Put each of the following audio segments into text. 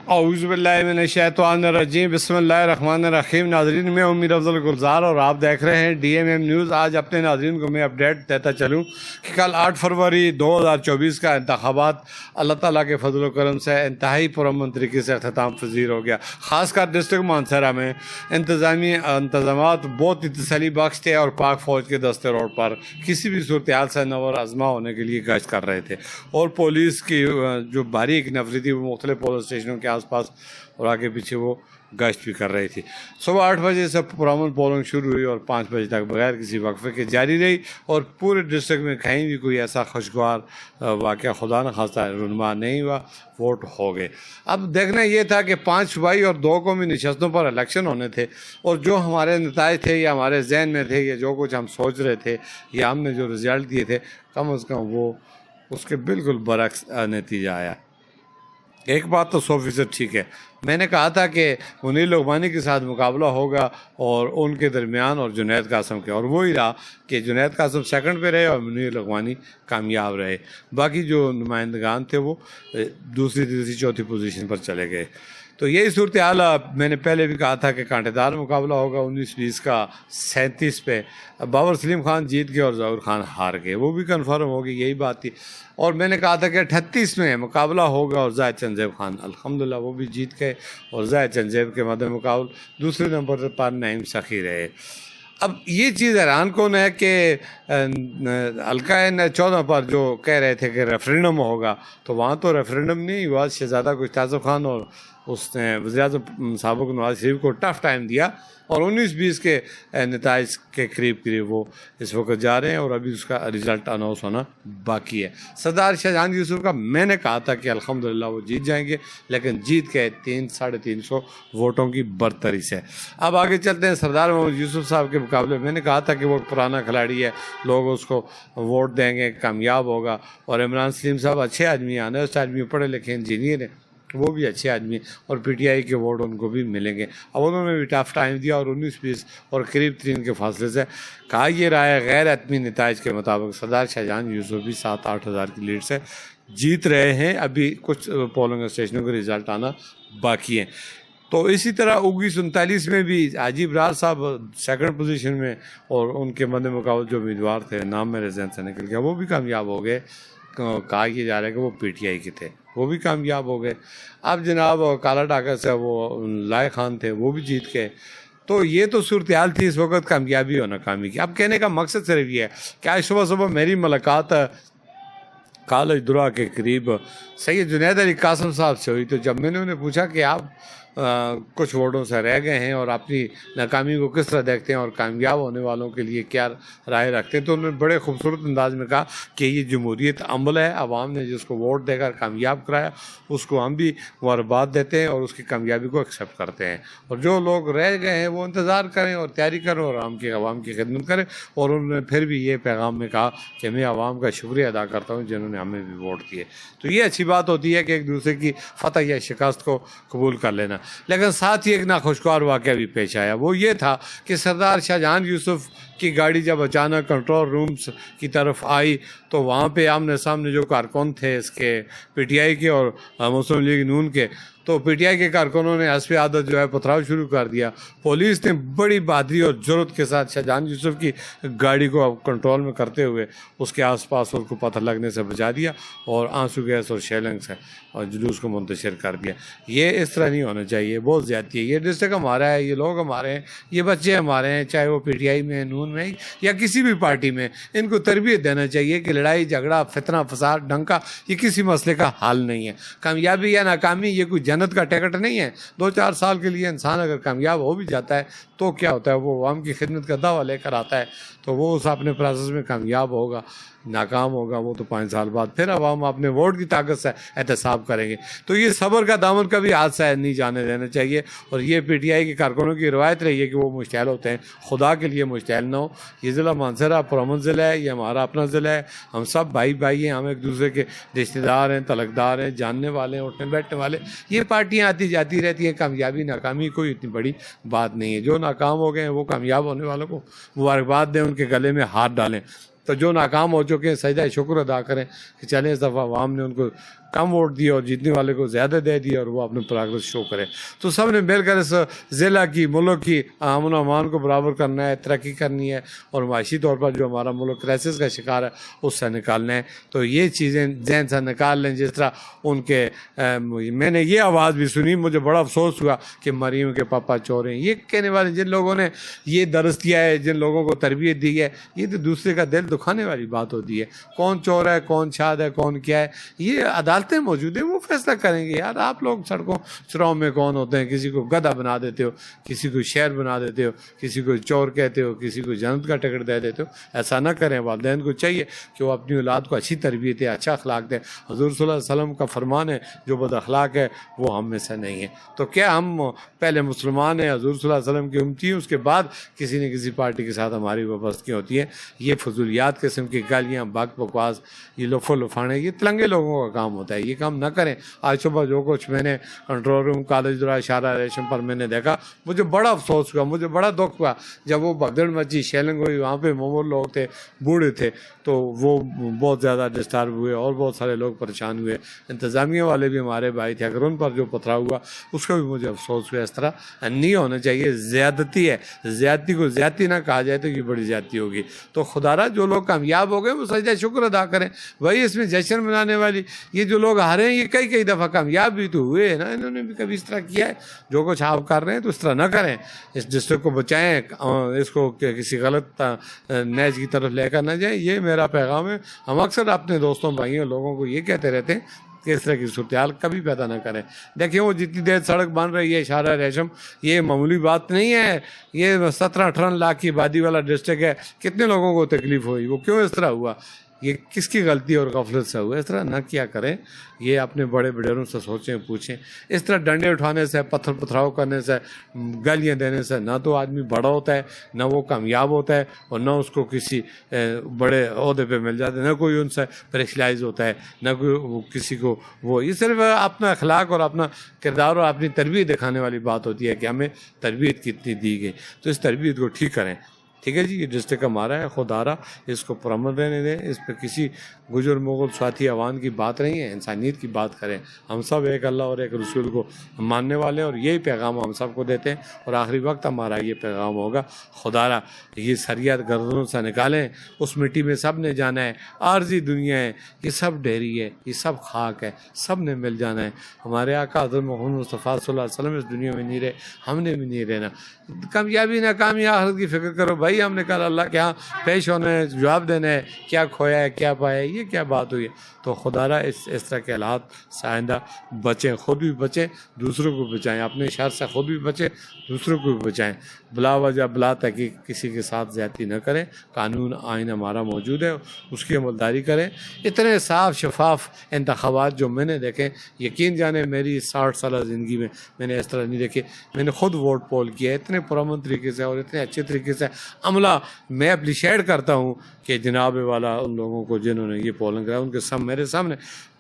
औज़ुबिल्लाहिमिनश्शैतानिर्रजीम बिस्मिल्लाहिर्रहमानिर्रहीम। नाज़रीन, मैं उम्मीद अफजल गुलजार और आप देख रहे हैं DMM न्यूज़। आज अपने नाज़रीन को मैं अपडेट देता चलूँ कि कल 8 फरवरी 2024 का इंतखाबात अल्लाह ताला के फजल करम से इंतहाई पुरअमन तरीके से अख्ताम पजीर हो गया। ख़ासकर डिस्ट्रिक्ट मानसरा में इंतज़ामी इंतज़ामात बहुत ही तसल्ली बख्श थे और पाक फ़ौज के दस्ते रोड पर किसी भी सूरत हाल से नवर आजमा होने के लिए गश्त कर रहे थे और पुलिस की जो बारीक नफरी थी वो मुख्तलिफ पुलिस स्टेशनों के आसपास और आगे पीछे वो गश्त भी कर रही थी। सुबह 8 बजे से पुरअमन पोलिंग शुरू हुई और 5 बजे तक बगैर किसी वक्फे के जारी रही और पूरे डिस्ट्रिक्ट में कहीं भी कोई ऐसा खुशगवार वाक़या खुदा न खास्ता रुनमा नहीं हुआ, वोट हो गए। अब देखना ये था कि 5 सूबाई और 2 कौमी नशस्तों पर इलेक्शन होने थे और जो हमारे नताइज थे या हमारे जहन में थे या जो कुछ हम सोच रहे थे या हमने जो रिज़ल्ट दिए थे, कम अज़ कम वो उसके बिल्कुल बरक्स नतीजा आया। एक बात तो 100% ठीक है, मैंने कहा था कि मुनीर लोकमानी के साथ मुकाबला होगा और उनके दरमियान और जुनैद कासम के, और वही रहा कि जुनैद कासम सेकंड पे रहे और मुनीर लोकमानी कामयाब रहे। बाकी जो नुमाइंदगान थे वो दूसरी तीसरी चौथी पोजीशन पर चले गए। तो यही सूरत हाल मैंने पहले भी कहा था कि कांटेदार मुकाबला होगा 19-20 का। 37 पे बाबर सलीम खान जीत गए और ज़हूर खान हार गए, वो भी कन्फर्म हो गई, यही बात थी। और मैंने कहा था कि 38 में मुकाबला होगा और जाहिद चंदेब खान, अल्हम्दुलिल्लाह वो भी जीत गए और जाहिद चंदेब के मद्दे मुकाबल दूसरे नंबर पर नईम सखी रहे। अब ये चीज़ हैरान कौन है कि हल्का 14 पर जो कह रहे थे कि रेफरेंडम होगा, तो वहाँ तो रेफरेंडम नहीं हुआ। शहजादा गुश्ताज़ खान और उसने वज़ीर-ए-आज़म साबिक़ नवाज़ शरीफ को टफ टाइम दिया और 19-20 के नताइज के करीब वो इस वक्त जा रहे हैं और अभी उसका रिज़ल्ट अनाउंस होना बाकी है। सरदार शाहजहां यूसुफ का मैंने कहा था कि अल्हम्दुलिल्लाह वो जीत जाएंगे, लेकिन जीत के 300-350 वोटों की बरतरी से। अब आगे चलते हैं सरदार मोहम्मद यूसुफ साहब के मुकाबले। मैंने कहा था कि वो पुराना खिलाड़ी है, लोग उसको वोट देंगे, कामयाब होगा। और इमरान सलीम साहब अच्छे आदमी हैं, ऑनेस्ट आदमी, पढ़े लिखे इंजीनियर हैं, वो भी अच्छे आदमी और PTI के वोट उनको भी मिलेंगे। अब उन्होंने भी टफ टाइम दिया और 19-20 और करीब 3 के फासले से कहा यह रहा है गैर हतमी नताइज के मुताबिक सरदार शाहजहां यूसुफ भी 7-8 हज़ार की लीड से जीत रहे हैं। अभी कुछ पोलिंग स्टेशनों के रिज़ल्ट आना बाकी हैं। तो इसी तरह 1939 में भी हाजी बरार साहब सेकंड पोजीशन में और उनके मद्दे मुकाबले जो उम्मीदवार थे, नाम मेरे जहन से निकल गया, वो भी कामयाब हो गए। कहा यह जा रहा है कि वो PTI के थे, वो भी कामयाब हो गए। अब जनाब काला डाका से वो लाए खान थे, वो भी जीत गए। तो ये तो सूरत हाल थी इस वक्त कामयाबी और नाकामी की। अब कहने का मकसद सिर्फ ये है कि आज सुबह सुबह मेरी मुलाकात कॉलेज दुरा के करीब सैयद जुनैद अली कासम साहब से हुई। तो जब मैंने उन्हें पूछा कि आप कुछ वोटों से रह गए हैं और अपनी नाकामी को किस तरह देखते हैं और कामयाब होने वालों के लिए क्या राय रखते हैं, तो उन्होंने बड़े खूबसूरत अंदाज में कहा कि ये जमहूरियत अमल है, आवाम ने जिसको वोट देकर कामयाब कराया उसको हम भी मुबारकबाद देते हैं और उसकी कामयाबी को एक्सेप्ट करते हैं। और जो लोग रह गए हैं वो इंतज़ार करें और तैयारी करें और आवाम की खिदमत करें। और उन्होंने फिर भी ये पैगाम में कहा कि मैं आवाम का शुक्रिया अदा करता हूँ जिन्होंने हमें भी वोट दिए। तो ये अच्छी बात होती है कि एक दूसरे की फतह या शिकस्त को कबूल कर लेना। लेकिन साथ ही एक नाखुशगवार वाक़या भी पेश आया। वो ये था कि सरदार शाहजहां यूसुफ की गाड़ी जब अचानक कंट्रोल रूम्स की तरफ आई तो वहाँ पे आमने सामने जो कारकुन थे इसके PTI के और मुस्लिम लीग नून के, तो PTI के कारकुनों ने हस्ब आदत जो है पथराव शुरू कर दिया। पुलिस ने बड़ी बहादुरी और ज़रूरत के साथ शाहजहां यूसुफ की गाड़ी को कंट्रोल में करते हुए उसके आसपास उसको पत्थर लगने से बचा दिया और आंसू गैस और शेलिंग से और जुलूस को मुंतशिर कर दिया। ये इस तरह नहीं होना चाहिए, बहुत ज़्यादती है। ये डिस्ट्रिक्ट हमारा है, ये लोग हमारे हैं, ये बच्चे हमारे हैं, चाहे वो PTI में, नून में या किसी भी पार्टी में। इनको तरबियत देना चाहिए कि लड़ाई झगड़ा फितना फसाद डंका ये किसी मसले का हल नहीं है। कामयाबी या नाकामी ये कोई जन्नत का टिकट नहीं है। 2-4 साल के लिए इंसान अगर कामयाब हो भी जाता है तो क्या होता है, वो आवाम की खिदमत का दावा लेकर आता है तो वो उस अपने प्रोसेस में कामयाब होगा। नाकाम होगा वो तो 5 साल बाद फिर अवाम अपने वोट की ताकत से एहतसाब करेंगे। तो ये सब्र का दामन कभी हाथ से नहीं जाने देना चाहिए। और ये PTI के कारकुनों की रवायत रही है कि वो मुश्तैल होते हैं, खुदा के लिए मुश्तैल ना हो। ये ज़िला मानसरा पुरअमन ज़िला है, ये हमारा अपना ज़िला है, हम सब भाई भाई हैं, हम एक दूसरे के रिश्तेदार हैं, तलकदार हैं, जानने वाले हैं, उठने बैठने वाले। ये पार्टियाँ आती जाती रहती हैं, कामयाबी नाकामी कोई इतनी बड़ी बात नहीं है। जो नाकाम हो गए हैं वो कामयाब होने वालों को मुबारकबाद दें, उनके गले में हाथ डालें। तो जो नाकाम हो चुके हैं सजदा शुक्र अदा करें कि चलें इस दफ़ा अवाम ने उनको कम वोट दिए और जीतने वाले को ज़्यादा दे दिए और वो अपने प्रोग्रेस शो करे। तो सब ने मिलकर इस ज़िला की, मुल्क की अमन व अमान को बराबर करना है, तरक्की करनी है और माशी तौर पर जो हमारा मुल्क क्राइसिस का शिकार है उससे निकालना है। तो ये चीज़ें जहन से निकाल लें। जिस तरह उनके मैंने ये आवाज़ भी सुनी, मुझे बड़ा अफसोस हुआ कि मरीम के पापा चोर हैं। ये कहने वाले जिन लोगों ने ये दर्ज किया है, जिन लोगों को तरबियत दी है, ये तो दूसरे का दिल दुखाने वाली बात होती है। कौन चोर है, कौन शाद है, कौन क्या है, ये अदालतें मौजूद हैं, वो फैसला करेंगे। यार आप लोग सड़कों चुराव में कौन होते हैं? किसी को गधा बना देते हो, किसी को शेर बना देते हो, किसी को चोर कहते हो, किसी को जन्नत का टिकट दे देते हो। ऐसा ना करें। वालिदैन को चाहिए कि वो अपनी औलाद को अच्छी तरबियत है, अच्छा अखलाक दें। हुज़ूर सल्लल्लाहु अलैहि वसल्लम का फरमान है, जो बद अखलाक है वो हम में से नहीं है। तो क्या हम पहले मुसलमान हैं, हुज़ूर सल्लल्लाहु अलैहि वसल्लम की उम्मती हैं, उसके बाद किसी न किसी पार्टी के साथ हमारी वाबस्तगी होती है? ये फजूलियात किस्म की गालियाँ, बकवास, ये लुफो लुफाने, ये तिलंगे लोगों का काम होता है। ये काम ना करें। आज सुबह जो कुछ मैंने कंट्रोल रूम कॉलेज शारा रेशम पर मैंने देखा, मुझे बड़ा अफसोस हुआ, मुझे बड़ा दुख हुआ। जब वो भगदड़ मची, शेलिंग हुई, वहाँ पे मोमोल लोग थे, बूढ़े थे, तो वो बहुत ज़्यादा डिस्टर्ब हुए और बहुत सारे लोग परेशान हुए। इंतज़ामिया वाले भी हमारे भाई थे, अगर उन पर जो पथराव हुआ उसका भी मुझे अफसोस हुआ। इस तरह नहीं होना चाहिए। ज़्यादती है, ज़्यादती को ज़्यादती ना कहा जाए तो ये बड़ी ज़्यादती होगी। तो खुदारा जो लोग कामयाब हो गए वो सजदा शुक्र अदा करें। वही इसमें जश्न मनाने वाली ये जो लोग हारे हैं, ये कई दफ़ा कामयाब भी तो हुए हैं ना, इन्होंने भी कभी इस तरह किया है। जो कुछ आप कर रहे हैं तो इस तरह ना करें। इस डिस्ट्रिक्ट को बचाएं, इसको किसी गलत नैज की तरफ लेकर ना जाए। ये मेरा पैगाम है। हम अक्सर अपने दोस्तों, भाइयों, लोगों को ये कहते रहते हैं कि इस तरह की सूरत कभी पैदा ना करें। देखिए वो जितनी देर सड़क बन रही है शारा रेशम, ये मामूली बात नहीं है। ये 17-18 लाख की आबादी वाला डिस्ट्रिक्ट है। कितने लोगों को तकलीफ हुई, वो क्यों इस तरह हुआ? ये किसकी गलती और गफलत से हुआ? इस तरह ना किया करें। ये अपने बड़े बड़ेरों से सोचें, पूछें। इस तरह डंडे उठाने से, पत्थर पथराव करने से, गालियाँ देने से ना तो आदमी बड़ा होता है, ना वो कामयाब होता है और ना उसको किसी बड़े ओहदे पे मिल जाता है, ना कोई उनसे प्रेशराइज होता है, ना कोई किसी को वो। ये सिर्फ अपना अखलाक और अपना किरदार और अपनी तरबियत दिखाने वाली बात होती है कि हमें तरबियत कितनी दी गई। तो इस तरबियत को ठीक करें। ठीक है जी, ये डिस्ट्रिक्ट हमारा है, खुदारा इसको पुरअमन रहने दें। इस पर किसी गुजर मुगल स्वाति अवान की बात नहीं है, इंसानियत की बात करें। हम सब एक अल्लाह और एक रसूल को मानने वाले हैं और यही पैगाम हम सबको देते हैं और आखिरी वक्त हमारा ये पैगाम होगा, खुदारा ये शरीयत गर्दनों से निकालें। उस मिट्टी में सब ने जाना है, आर्जी दुनिया है, ये सब ढेरी है, ये सब खाक है, सब ने मिल जाना है। हमारे आका हज़रत मोहम्मद मुस्तफ़ा सल्लल्लाहु अलैहि वसल्लम इस दुनिया में नहीं रहे, हमने भी नहीं रहना। कामयाबी नाकामी आखिरत की फ़िक्र करो भाई। हमने कहा अल्लाह के यहाँ पेश होना है, जवाब देना है, क्या खोया है, क्या पाया है, ये क्या बात हुई है? तो खुदारा इस तरह के हालात से आइंदा बचें, ख़ुद भी बचें, दूसरों को बचाएं। अपने शर से ख़ुद भी बचें, दूसरों को भी बचाएं। बिला वजह बिला तहक़ीक़ किसी के साथ ज़्यादती न करें। कानून आइन हमारा मौजूद है, उसकी अमलदारी करें। इतने साफ शफाफ इंतख़ाबात जो मैंने देखे, यकीन जाने मेरी 60 साल ज़िंदगी में मैंने इस तरह नहीं देखे। मैंने ख़ुद वोट पोल किया है इतने पुरअमन तरीके से और इतने अच्छे तरीके से। अमला मैं अप्रिशिएट करता हूँ कि जनाब वाला उन लोगों को जिन्होंने ये पोलिंग कराया, उनके सब मेरे सामने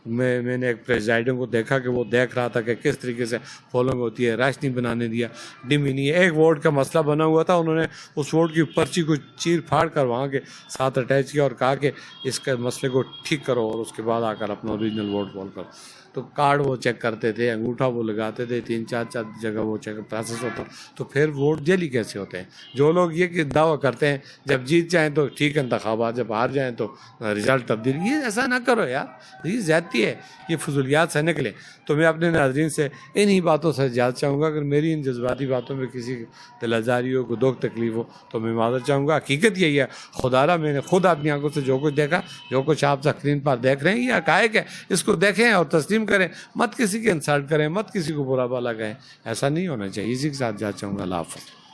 मैंने एक प्रेसिडेंट को देखा कि वो देख रहा था कि किस तरीके से पोलिंग होती है। राशनी बनाने दिया, डिमी नहीं। एक वोट का मसला बना हुआ था, उन्होंने उस वोट की पर्ची को चीर फाड़ कर वहाँ के साथ अटैच किया और कहा कि इसके मसले को ठीक करो और उसके बाद आकर अपना ओरिजिनल वोट पोल करो। तो कार्ड वो चेक करते थे, अंगूठा वो लगाते थे, 3-4 जगह वो चेक प्रोसेस होता। तो फिर वोट जली कैसे होते हैं? जो लोग ये दावा करते हैं जब जीत जाएं तो ठीक इंतखाबात, जब हार जाएं तो रिज़ल्ट तब्दील, ये ऐसा ना करो यार, ये ज़्यादती है, ये फजूलियात से निकले। तो मैं अपने नाज़रीन से इन्हीं बातों से इजाज़त चाहूँगा। अगर मेरी इन जज्बाती बातों में किसी दिल आज़ारी हो, को दुख तकलीफ हो तो मैं माज़रत चाहूँगा। हकीकत यही है, खुदारा मैंने खुद अपनी आंखों से जो कुछ देखा, जो कुछ आप स्क्रीन पर देख रहे हैं, ये हक़ाइक़ है। इसको देखें और तस्लीम करें, मत किसी के इंसल्ट करें, मत किसी को बुरा भला कहें। ऐसा नहीं होना चाहिए। इसी के साथ जा चाहूँगा। अल्लाह हाफ़िज़।